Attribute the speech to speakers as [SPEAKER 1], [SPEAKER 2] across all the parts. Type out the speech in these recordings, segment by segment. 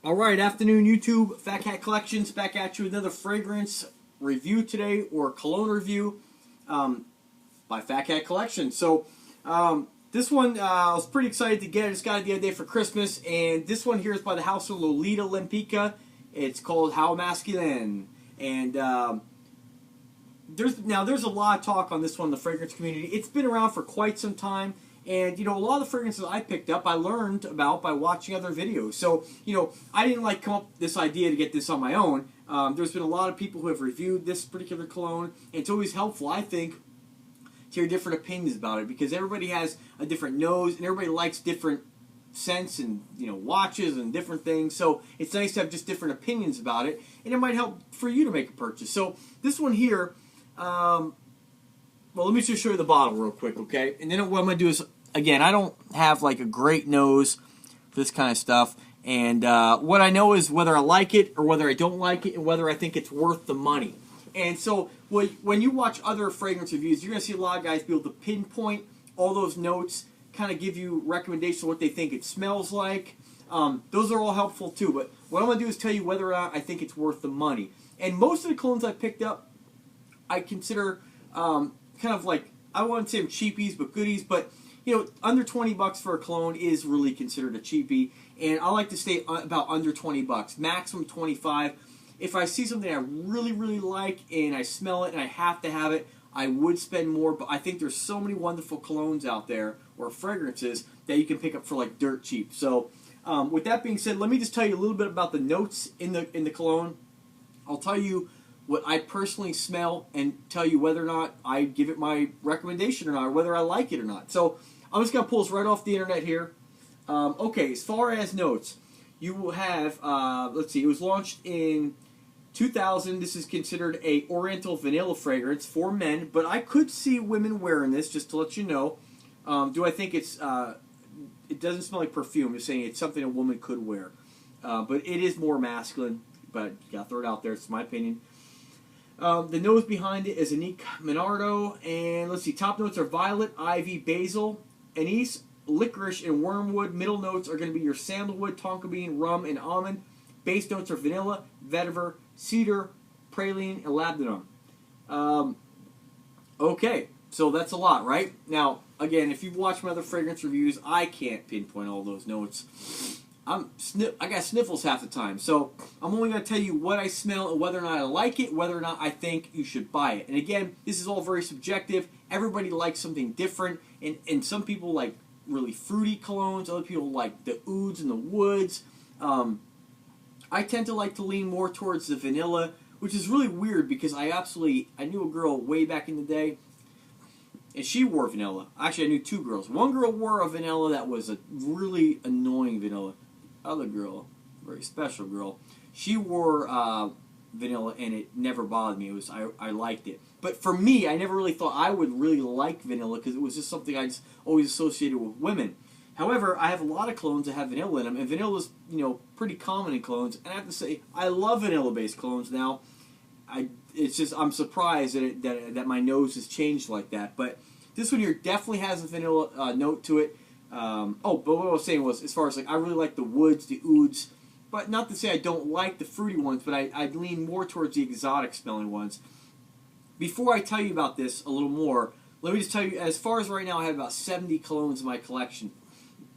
[SPEAKER 1] All right, afternoon YouTube, Fat Cat Collections, back at you with another fragrance review today, or cologne review by Fat Cat Collections. So this one I was pretty excited to get. I just got it the other day for Christmas, and this one here is by the house of Lolita Lempicka. It's called Masculin, and there's a lot of talk on this one in the fragrance community. It's been around for quite some time. And, a lot of the fragrances I picked up, I learned about by watching other videos. So, I didn't, come up with this idea to get this on my own. There's been a lot of people who have reviewed this particular cologne. And it's always helpful, I think, to hear different opinions about it. Because everybody has a different nose, and everybody likes different scents and, watches and different things. So, it's nice to have just different opinions about it. And it might help for you to make a purchase. So, this one here... well, let me just show you the bottle real quick, okay? And then what I'm going to do is, again, I don't have, a great nose for this kind of stuff. And what I know is whether I like it or whether I don't like it and whether I think it's worth the money. And so when you watch other fragrance reviews, you're going to see a lot of guys be able to pinpoint all those notes, kind of give you recommendations of what they think it smells like. Those are all helpful, too. But what I'm going to do is tell you whether or not I think it's worth the money. And most of the colognes I picked up, I consider... kind of I wouldn't say cheapies, but goodies. But, under 20 bucks for a cologne is really considered a cheapie. And I like to stay about under 20 bucks, maximum 25. If I see something I really, really like and I smell it and I have to have it, I would spend more. But I think there's so many wonderful colognes out there, or fragrances, that you can pick up for dirt cheap. So with that being said, let me just tell you a little bit about the notes in the cologne. I'll tell you what I personally smell and tell you whether or not I give it my recommendation or not, or whether I like it or not. So I'm just going to pull this right off the internet here. Okay, as far as notes, you will have, let's see, it was launched in 2000. This is considered a Oriental vanilla fragrance for men, but I could see women wearing this, just to let you know. Do I think it doesn't smell like perfume. I'm just saying it's something a woman could wear. But it is more masculine, but you got to throw it out there. It's my opinion. The nose behind it is Anique Minardo, and let's see, top notes are violet, ivy, basil, anise, licorice, and wormwood. Middle notes are going to be your sandalwood, tonka bean, rum, and almond. Base notes are vanilla, vetiver, cedar, praline, and labdanum. Okay, so that's a lot, right? Now, again, if you've watched my other fragrance reviews, I can't pinpoint all those notes. I got sniffles half the time, so I'm only going to tell you what I smell and whether or not I like it, whether or not I think you should buy it. And again, this is all very subjective. Everybody likes something different, and some people like really fruity colognes. Other people like the ouds and the woods. I tend to like to lean more towards the vanilla, which is really weird because I knew a girl way back in the day, and she wore vanilla. Actually, I knew two girls. One girl wore a vanilla that was a really annoying vanilla. Other girl, very special girl, she wore vanilla and it never bothered me. I liked it. But for me, I never really thought I would really like vanilla because it was just something I just always associated with women. However, I have a lot of colognes that have vanilla in them, and vanilla is pretty common in colognes. And I have to say, I love vanilla-based colognes now. I'm surprised that my nose has changed like that. But this one here definitely has a vanilla note to it. But what I was saying was, as far as I really like the woods, the ouds, but not to say I don't like the fruity ones, but I lean more towards the exotic smelling ones. Before I tell you about this a little more, let me just tell you, as far as right now, I have about 70 colognes in my collection.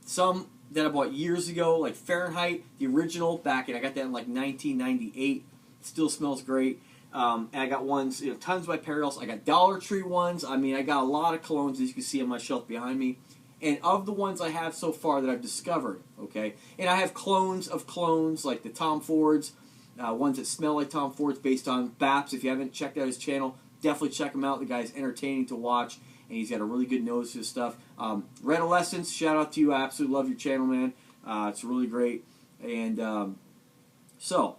[SPEAKER 1] Some that I bought years ago, like Fahrenheit, the original, I got that in 1998. It still smells great. And I got ones, tons by Paradise. I got Dollar Tree ones. I got a lot of colognes, as you can see on my shelf behind me. And of the ones I have so far that I've discovered, okay, and I have clones of clones, like the Tom Fords, ones that smell like Tom Fords based on Baps. If you haven't checked out his channel, definitely check him out. The guy's entertaining to watch, and he's got a really good nose for his stuff. Red Adolescence, shout out to you. I absolutely love your channel, man. It's really great. And so,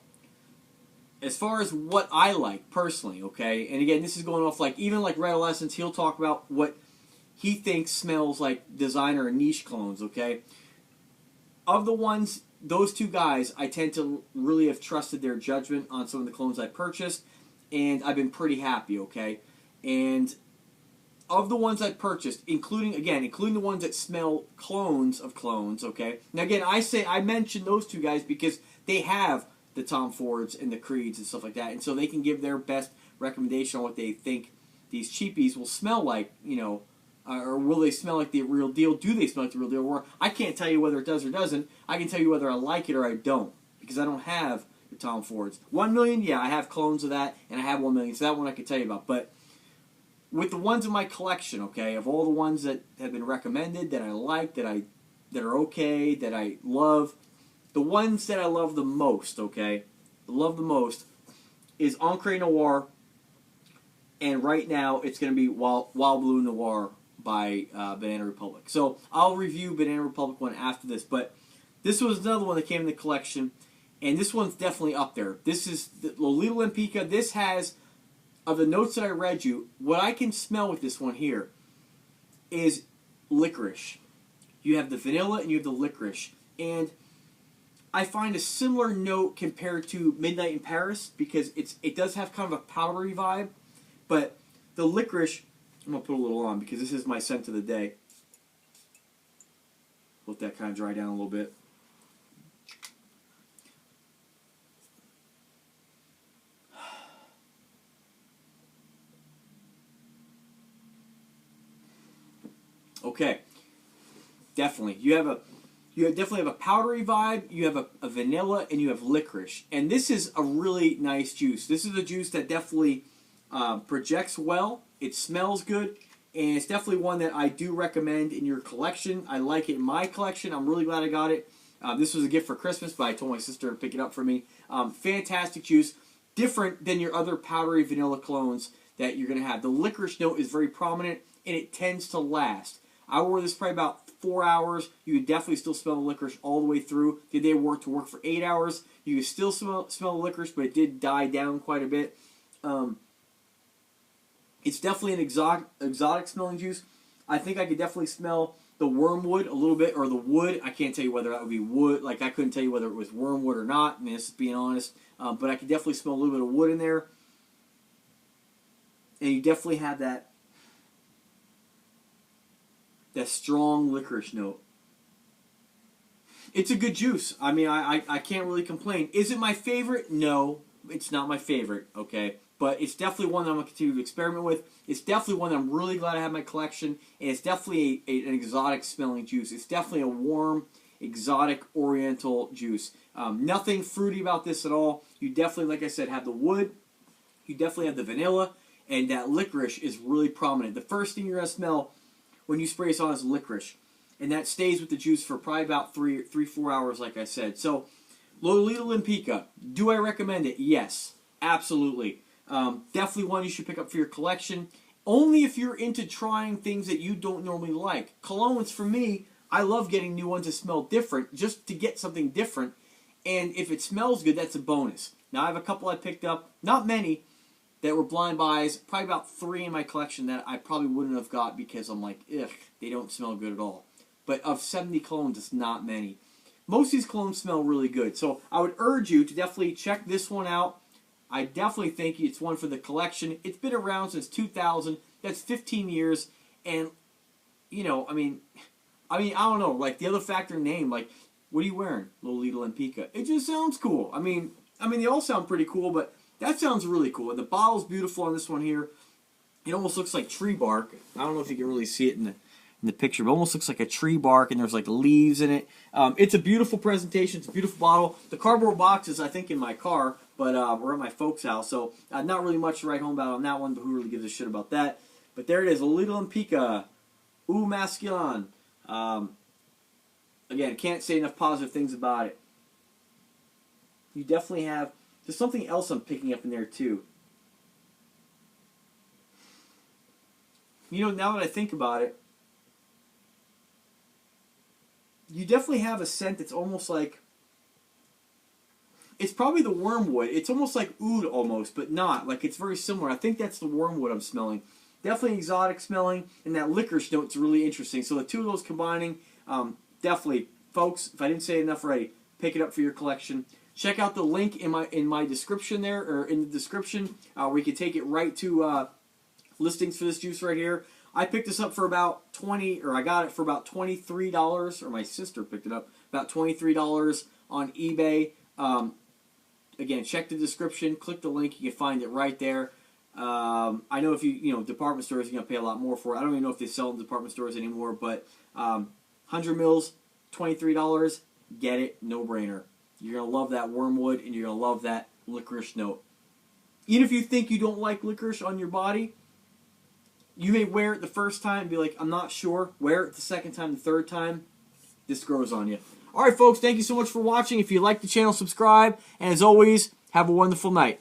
[SPEAKER 1] as far as what I like personally, okay, and again, this is going off even Red Adolescence, he'll talk about what he thinks smells like designer and niche colognes, okay? Of the ones, those two guys, I tend to really have trusted their judgment on some of the colognes I purchased, and I've been pretty happy, okay? And of the ones I purchased, including the ones that smell clones of clones, okay? Now again, I mention those two guys because they have the Tom Fords and the Creeds and stuff like that, and so they can give their best recommendation on what they think these cheapies will smell like, or will they smell like the real deal? Do they smell like the real deal? Or I can't tell you whether it does or doesn't. I can tell you whether I like it or I don't, because I don't have the Tom Fords. 1 million, yeah, I have clones of that, and I have 1 million, so that one I can tell you about. But with the ones in my collection, okay, of all the ones that have been recommended, that I like, that are okay, that I love, the ones that I love the most, okay, is Encre Noir, and right now it's going to be Wild Blue Noir by Banana Republic. So I'll review Banana Republic one after this, but this was another one that came in the collection, and this one's definitely up there. This is the Lolita Lempicka. This has, of the notes that I read you, what I can smell with this one here is licorice. You have the vanilla and you have the licorice. And I find a similar note compared to Midnight in Paris, because it does have kind of a powdery vibe, but the licorice, I'm going to put a little on because this is my scent of the day. Let that kind of dry down a little bit. Okay, definitely. You definitely have a powdery vibe, you have a vanilla, and you have licorice. And this is a really nice juice. This is a juice that definitely projects well, it smells good, and it's definitely one that I do recommend in your collection. I like it in my collection. I'm really glad I got it. This was a gift for Christmas, but I told my sister to pick it up for me. Fantastic juice. Different than your other powdery vanilla clones that you're going to have. The licorice note is very prominent, and it tends to last. I wore this probably about 4 hours. You could definitely still smell the licorice all the way through. Did they work for 8 hours? You could still smell the licorice, but it did die down quite a bit. It's definitely an exotic smelling juice. I think I could definitely smell the wormwood a little bit, or the wood. I can't tell you whether that would be wood. Like, I couldn't tell you whether it was wormwood or not. I mean, this is being honest. But I could definitely smell a little bit of wood in there. And you definitely have that strong licorice note. It's a good juice. I mean, I can't really complain. Is it my favorite? No, it's not my favorite, okay? But it's definitely one that I'm going to continue to experiment with. It's definitely one that I'm really glad I have in my collection. And it's definitely an exotic smelling juice. It's definitely a warm, exotic, oriental juice. Nothing fruity about this at all. You definitely, like I said, have the wood. You definitely have the vanilla. And that licorice is really prominent. The first thing you're going to smell when you spray this on is licorice. And that stays with the juice for probably about 4 hours, like I said. So, Lolita Lempicka, do I recommend it? Yes, absolutely. Definitely one you should pick up for your collection. Only if you're into trying things that you don't normally like. Colognes, for me, I love getting new ones that smell different, just to get something different. And if it smells good, that's a bonus. Now, I have a couple I picked up, not many, that were blind buys. Probably about 3 in my collection that I probably wouldn't have got because I'm like, ugh, they don't smell good at all. But of 70 colognes, it's not many. Most of these colognes smell really good. So I would urge you to definitely check this one out. I definitely think it's one for the collection. It's been around since 2000. That's 15 years. And, I mean, I don't know. Like, the other factor name, like, what are you wearing? Lolita Lempicka. It just sounds cool. I mean, they all sound pretty cool, but that sounds really cool. And the bottle's beautiful on this one here. It almost looks like tree bark. I don't know if you can really see it in the picture, but it almost looks like a tree bark, and there's like leaves in it. It's a beautiful presentation. It's a beautiful bottle. The cardboard box is, I think, in my car, but we're at my folks' house, so not really much to write home about on that one, but who really gives a shit about that? But there it is, Lolita Lempicka, Masculin. Again, can't say enough positive things about it. You definitely have. There's something else I'm picking up in there too. Now that I think about it, you definitely have a scent that's almost like, it's probably the wormwood. It's almost like oud almost, but not. Like, it's very similar. I think that's the wormwood I'm smelling. Definitely exotic smelling, and that licorice note's really interesting. So the two of those combining, definitely, folks, if I didn't say enough already, pick it up for your collection. Check out the link in my description there, or in the description, where you can take it right to listings for this juice right here. I picked this up for about I got it for about $23, or my sister picked it up, about $23 on eBay. Again, check the description, click the link, you can find it right there. I know if department stores, you're going to pay a lot more for it. I don't even know if they sell in department stores anymore, but 100 mils, $23, get it, no brainer. You're going to love that wormwood, and you're going to love that licorice note. Even if you think you don't like licorice on your body, you may wear it the first time and be like, I'm not sure. Wear it the second time, the third time. This grows on you. All right, folks, thank you so much for watching. If you like the channel, subscribe. And as always, have a wonderful night.